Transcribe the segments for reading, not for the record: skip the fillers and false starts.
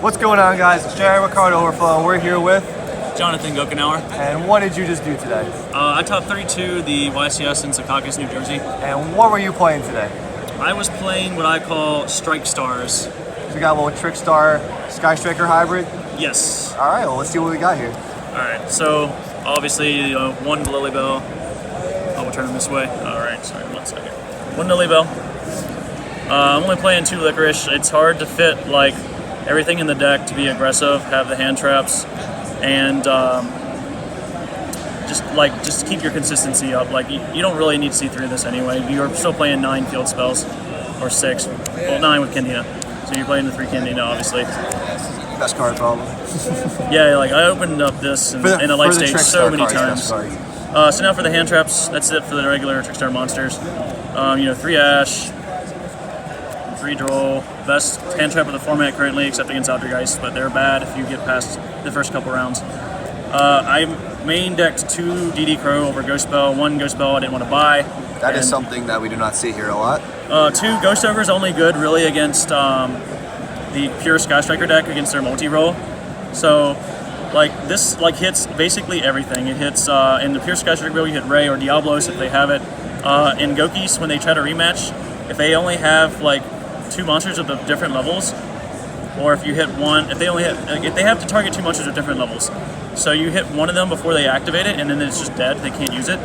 What's going on, guys? It's Jerry with Card Overflow. We're here with Johnathan, Gochenour. And what did you just do today? I top 32 the YCS in Secaucus, New Jersey. And what were you playing today? I was playing what I call Strikestars. So we got a little Trickstar Sky Striker hybrid? Yes. All right, well, let's see what we got here. All right, so obviously one Lily Bell. I will turn them this way. All right, sorry, 1 second. One Lily Bell. I'm only playing 2 Licorice. It's hard to fit like everything in the deck to be aggressive, have the hand traps, and just keep your consistency up. Like you don't really need to see 3 of this anyway. You're still playing 9 field spells, or 6. Well, 9 with Candina. So you're playing the 3 Candina, obviously. Best card, probably. Yeah, like I opened up this in a light stage so many times. So now for the hand traps, that's it for the regular Trickstar monsters. 3 Ash, 3 Droll, best hand trap of the format currently, except against Aldergeist, but they're bad if you get past the first couple rounds. I main decked 2 DD Crow over Ghost Spell, 1 Ghost Spell I didn't want to buy. That is something that we do not see here a lot. 2 Ghost Ogre's only good really against the pure Sky Striker deck against their multi-roll. So like this hits basically everything. It hits in the pure Sky Striker build you hit Ray or Diablos if they have it. In Gokis when they try to rematch, if they only have like 2 monsters of the different levels, or if you hit one, if they have to target 2 monsters of different levels, so you hit one of them before they activate it, and then it's just dead. They can't use it.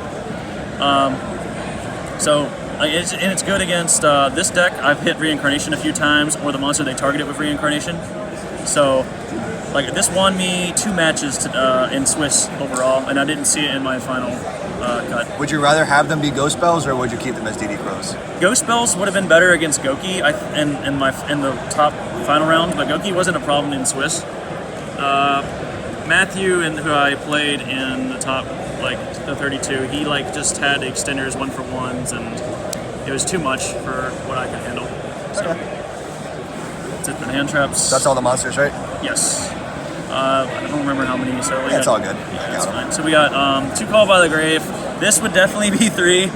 It's good against this deck. I've hit Reincarnation a few times, or the monster they targeted with Reincarnation. So, like this won me 2 matches in Swiss overall, and I didn't see it in my final cut. Would you rather have them be Ghost Spells, or would you keep them as DD Crows? Ghost Spells would have been better against Goki in the top final round, but Goki wasn't a problem in Swiss. Matthew, who I played in the top, the 32, he just had extenders 1-for-1s, and it was too much for what I could handle. So that's it for the hand traps. That's all the monsters, right? Yes. I don't remember how many, so that's all good. Yeah, that's fine. So we got 2 Call by the Grave. This would definitely be 3.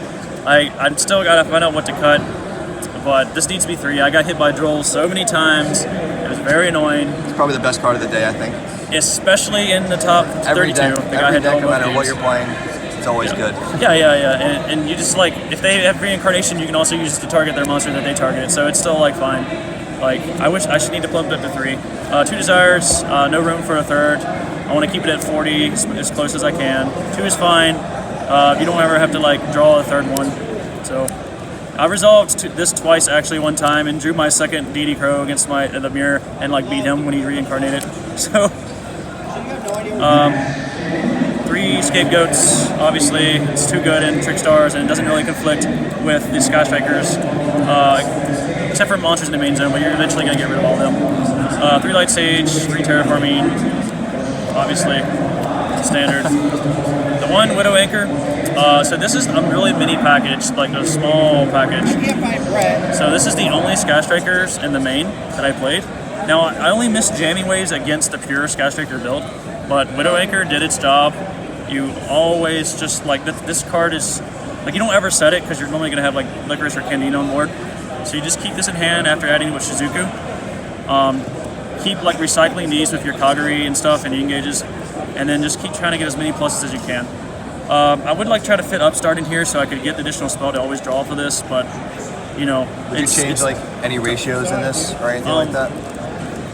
I still gotta find out what to cut, but this needs to be 3. I got hit by Droll so many times. It was very annoying. It's probably the best card of the day, I think. Especially in the top 32. Every deck, no matter what you're playing, it's always good. Yeah. And you just if they have Reincarnation, you can also use it to target their monster that they targeted. So it's still fine. I should need to plump it up to 3. 2 Desires, no room for a 3rd. I want to keep it at 40 as close as I can. 2 is fine. You don't ever have to draw a 3rd one. So I resolved this twice actually one time and drew my 2nd DD Crow against the mirror and beat him when he reincarnated. So 3 Scapegoats, obviously it's too good in Trickstars and it doesn't really conflict with the Sky Strikers. Except for monsters in the main zone, but you're eventually going to get rid of all of them. 3 Light Sage, 3 Terraforming, obviously, standard. The 1 Widow Anchor, so this is a really mini package, a small package. So this is the only Sky Strikers in the main that I played. Now, I only missed Jamming Waves against the pure Sky Striker build, but Widow Anchor did its job. You always just, this card is, you don't ever set it because you're normally going to have, Licorice or Candina on board. So you just keep this in hand after adding with Shizuku. Keep recycling these with your Kagari and stuff and engages, and then just keep trying to get as many pluses as you can. I would try to fit Upstart in here so I could get the additional spell to always draw for this, but would you change any ratios in this or anything like that?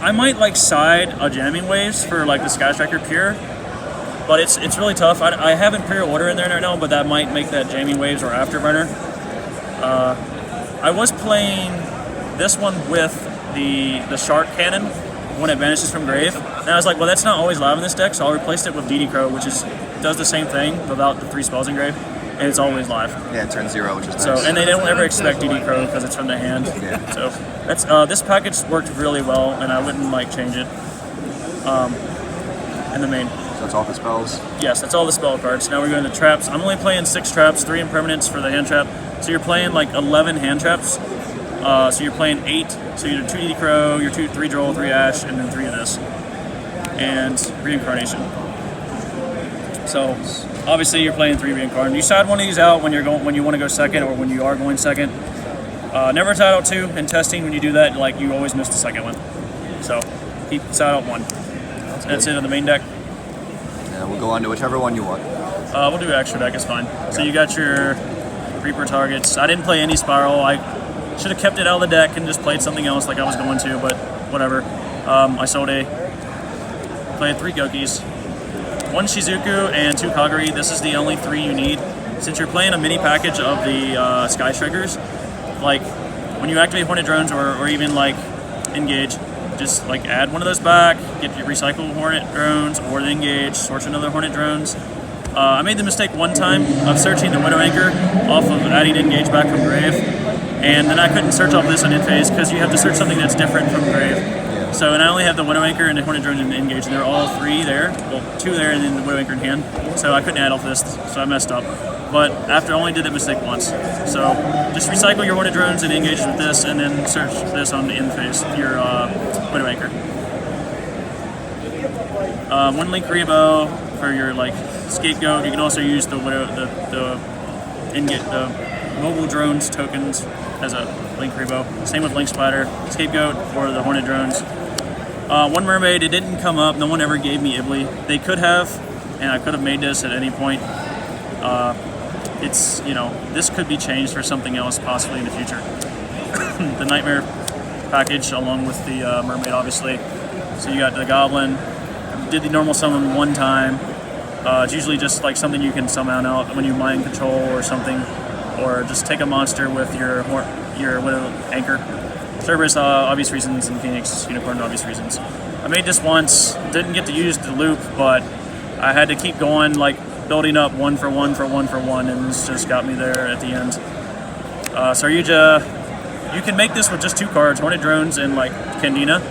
I might side a Jamming Waves for the Sky Striker pure, but it's really tough. I have Imperial Order in there right now, but that might make that Jamming Waves or Afterburner. I was playing this one with the Shark Cannon when it vanishes from grave, and I was well, that's not always live in this deck, so I replaced it with DD Crow, which does the same thing without the 3 spells in grave, and it's always live. Yeah, it turns 0, which is nice. So, and they don't ever expect DD Crow because it's from the hand. Yeah. So that's this package worked really well, and I wouldn't change it. In the main. So that's all the spells? Yes, that's all the spell cards. Now we're going to traps. I'm only playing 6 traps, 3 impermanents for the hand trap. So you're playing 11 hand traps. So you're playing 8. So you're 2 DD Crow, your 3 Droll, 3 Ash, and then 3 of this. And Reincarnation. So obviously you're playing 3 Reincarnation. You side one of these out when you want to go second or when you are going second. Never side out 2 in testing. When you do that, you always miss the second one. So keep side out 1. That's it on the main deck. And we'll go on to whichever one you want. We'll do extra deck, it's fine. Okay. So you got your Reaper targets. I didn't play any Spiral. I should have kept it out of the deck and just played something else like I was going to, but whatever. I sold played 3 Gokis, 1 Shizuku, and 2 Kagari. This is the only 3 you need. Since you're playing a mini package of the Sky Strikers, like when you activate Hornet Drones or even like engage, just like add one of those back, get your recycle Hornet Drones or the engage, sort another Hornet Drones. I made the mistake one time of searching the Widow Anchor off of adding engage back from Grave, and then I couldn't search off this on in-phase because you have to search something that's different from Grave. Yeah. So, and I only have the Widow Anchor and the Hornet Drone and engage, and they're all 3 there, well 2 there and then the Widow Anchor in hand, so I couldn't add off this, so I messed up. But after I only did that mistake once. So just recycle your Hornet Drones and engage with this, and then search this on the in-phase, your Widow Anchor. 1 Link Rebo for your like scapegoat. You can also use the mobile drones tokens as a Link Rebo. Same with Link Splatter. Scapegoat for the Hornet Drones. 1 Mermaid. It didn't come up. No one ever gave me Ibli. They could have, and I could have made this at any point. It's, you know, this could be changed for something else possibly in the future. The Nightmare package along with the Mermaid, obviously. So you got the Goblin. Did the normal summon 1 time. It's usually just like something you can summon out when you mind control or something, or just take a monster with your Widow Anchor. Cerberus, obvious reasons, and Phoenix Unicorn, obvious reasons. I made this once, didn't get to use the loop, but I had to keep going, like building up 1 for 1 for 1 for 1, and this just got me there at the end. Saryuja, you can make this with just 2 cards, Hornet Drones and like Candina,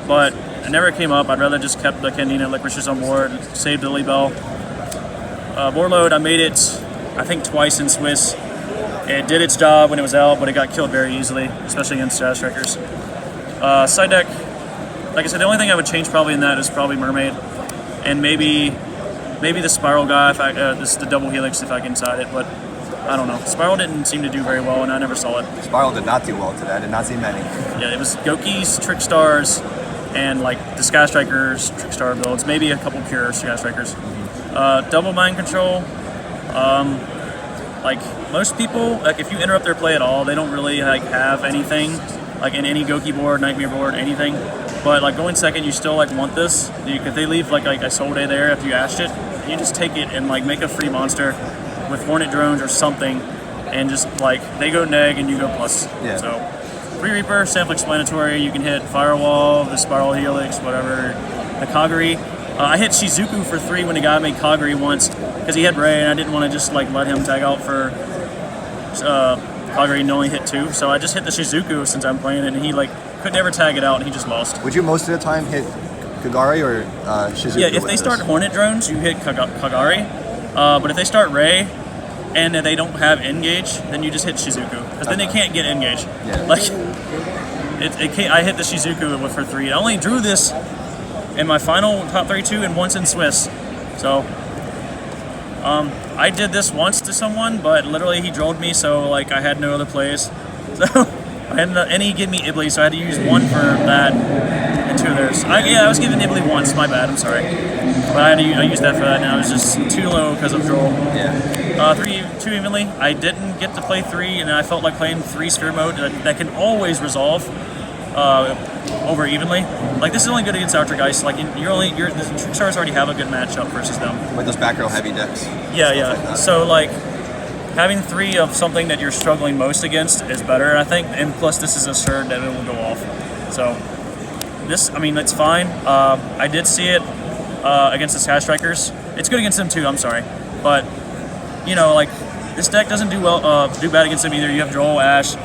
but it never came up. I'd rather just kept the Candina Licorices on board, saved the Lily Bell. Warlord, I made it, I think twice in Swiss. It did its job when it was out, but it got killed very easily, especially against Shadow Strikers. Side deck, like I said, the only thing I would change probably in that is probably Mermaid, and maybe the Spiral guy, if this is the double Helix if I can side it, but I don't know. Spiral didn't seem to do very well, and I never saw it. Spiral did not do well today. I did not see many. Yeah, it was Gokis, Trickstars, and like the Sky Strikers, Trickstar builds, maybe a couple pure Sky Strikers. Double Mind Control, like most people, like if you interrupt their play at all, they don't really like have anything, like in any Goki board, Nightmare board, anything. But like going second, you still like want this. If they leave like a Soul Day there after you ashed it, you just take it and like make a free monster with Hornet Drones or something, and just like they go neg and you go plus. Yeah. So Free Reaper, self-explanatory. You can hit Firewall, the Spiral Helix, whatever. The Kagari. I hit Shizuku for 3 when the guy made Kagari once because he had Ray, and I didn't want to just like let him tag out for Kagari and only hit 2. So I just hit the Shizuku since I'm playing it, and he like could never tag it out, and he just lost. Would you most of the time hit Kagari or Shizuku? Yeah, if they start Hornet Drones, you hit Kagari. But if they start Ray and they don't have engage, then you just hit Shizuku because then they can't get engage. Yeah. Like I hit the Shizuku for 3. I only drew this in my final top 32 and once in Swiss. So I did this once to someone, but literally he drilled me, so like I had no other plays. So and he gave me Ibli, so I had to use 1 for that and 2 of theirs. I was given Ibli once. My bad. I'm sorry, but I used that for that, and I was just too low because of draw. Yeah. 2 evenly. I didn't get to play 3, and I felt like playing 3 sphere mode that can always resolve over evenly. Like this is only good against Outergeist. Like the Trickstars already have a good matchup versus them. With those back row heavy decks. Yeah. Like so like having 3 of something that you're struggling most against is better, I think. And plus this is assured that it will go off. So this, I mean, it's fine. I did see it against the Sky Strikers. It's good against them too. I'm sorry, but you know, like this deck doesn't do bad against them either. You have Droll, Ash,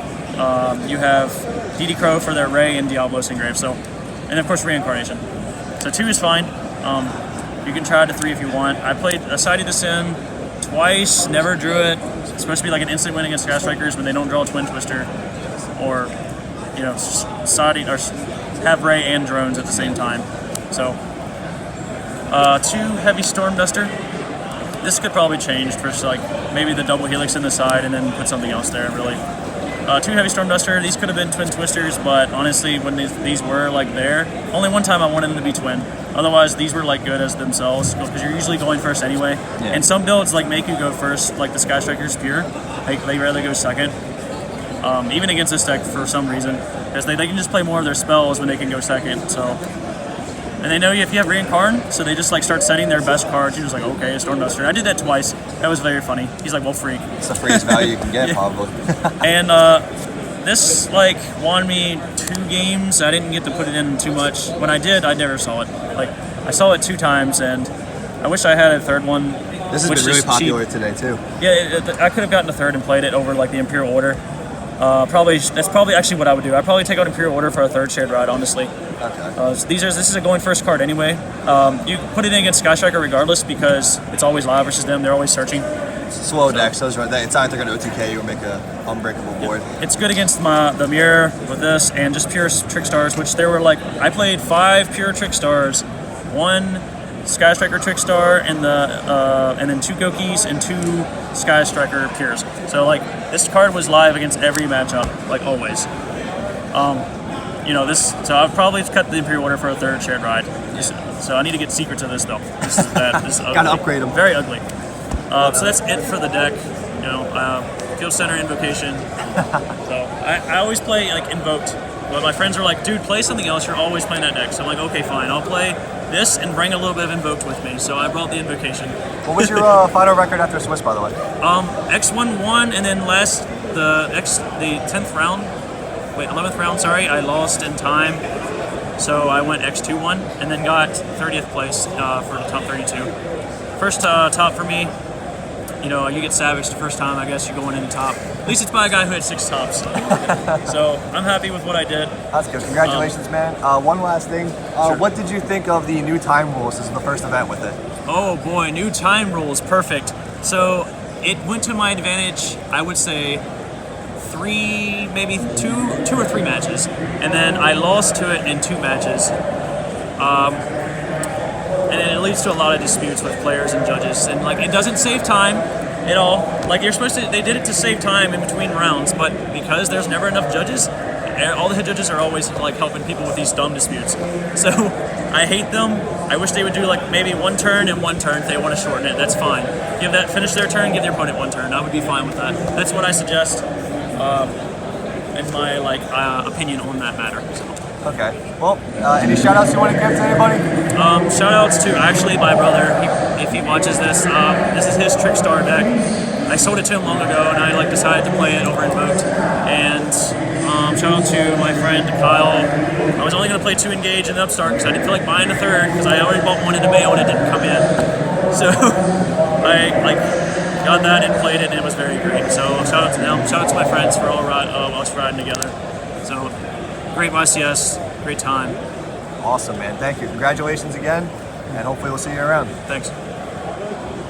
you have DD Crow for their Ray and Diablos Engrave. So, and of course Reincarnation. So 2 is fine. You can try to 3 if you want. I sided this in twice, never drew it. It's supposed to be like an instant win against Sky Strikers when they don't draw a Twin Twister, or you know, siding or have Ray and drones at the same time. So 2 heavy Storm Duster. This could probably change for like maybe the double Helix in the side and then put something else there. Really, 2 heavy storm duster. These could have been twin twisters, but honestly, when these were like there, only one time I wanted them to be twin. Otherwise, these were like good as themselves because you're usually going first anyway. Yeah. And some builds like make you go first, like the Sky Striker's pure. They rather go second. Even against this deck for some reason, because they can just play more of their spells when they can go second. So, and they know if you have reincarn, so they just like start setting their best cards. You're just like, okay, a storm duster. I did that twice. That was very funny. He's like, well, freak. It's the freest value you can get, yeah. Probably. And this like won me 2 games. I didn't get to put it in too much. When I did, I never saw it. Like I saw it 2 times, and I wish I had a third one. This has been really popular today too. Yeah, I could have gotten a third and played it over like the Imperial Order. That's probably actually what I would do. I'd probably take out Imperial Order for a 3rd shared ride, honestly. Okay. This is a going first card anyway. You put it in against Sky Striker regardless because it's always live versus them. They're always searching. Slow decks, those right there. It's not like they're going to OTK you or make an unbreakable board. It's good against the mirror with this and just pure Trickstars, which there were like, I played 5 pure Trickstars, 1 Sky Striker Trickstar, and then 2 Gokis and 2 Sky Striker pures. So like this card was live against every matchup, like always. So I've probably cut the Imperial Order for a 3rd shared ride. So I need to get secrets of this though. This is bad. This is ugly. Gotta upgrade them. Very ugly. So that's it for the deck. Field Center Invocation. So I always play like Invoked. But my friends are like, dude, play something else. You're always playing that deck. So I'm like, okay, fine. I'll play this and bring a little bit of Invoked with me. So I brought the Invocation. What was your final record after Swiss, by the way? X1 won, and then the 10th round. Wait, 11th round, sorry, I lost in time, so I went X2 1, and then got 30th place for the top 32. First top for me, you get savaged the first time, I guess you're going in the top. At least it's by a guy who had 6 tops. So I'm happy with what I did. That's good, congratulations, man. One last thing, Sure. What did you think of the new time rules? This is the first event with it. Oh boy, new time rules, perfect. So it went to my advantage, I would say, 3, maybe 2 or 3 matches, and then I lost to it in 2 matches, and then it leads to a lot of disputes with players and judges, and like it doesn't save time at all. Like you're supposed to, they did it to save time in between rounds, but because there's never enough judges, all the head judges are always like helping people with these dumb disputes. So I hate them. I wish they would do like maybe 1 turn and 1 turn if they want to shorten it. That's fine. Finish their turn, give their opponent 1 turn. I would be fine with that. That's what I suggest. In my opinion on that matter. So. Okay. Well, any shout outs you want to give to anybody? Shout outs to actually my brother, if he watches this. This is his Trickstar deck. I sold it to him long ago, and I decided to play it over Invoked. And shout out to my friend Kyle. I was only going to play 2 Engage in the Upstart because I didn't feel like buying a 3rd because I already bought 1 in the mail and it didn't come in. So I got that and played it, and it was very great. So shout out to them. Shout out to my friends for all us riding together. So great YCS, great time. Awesome, man. Thank you. Congratulations again, and hopefully we'll see you around. Thanks.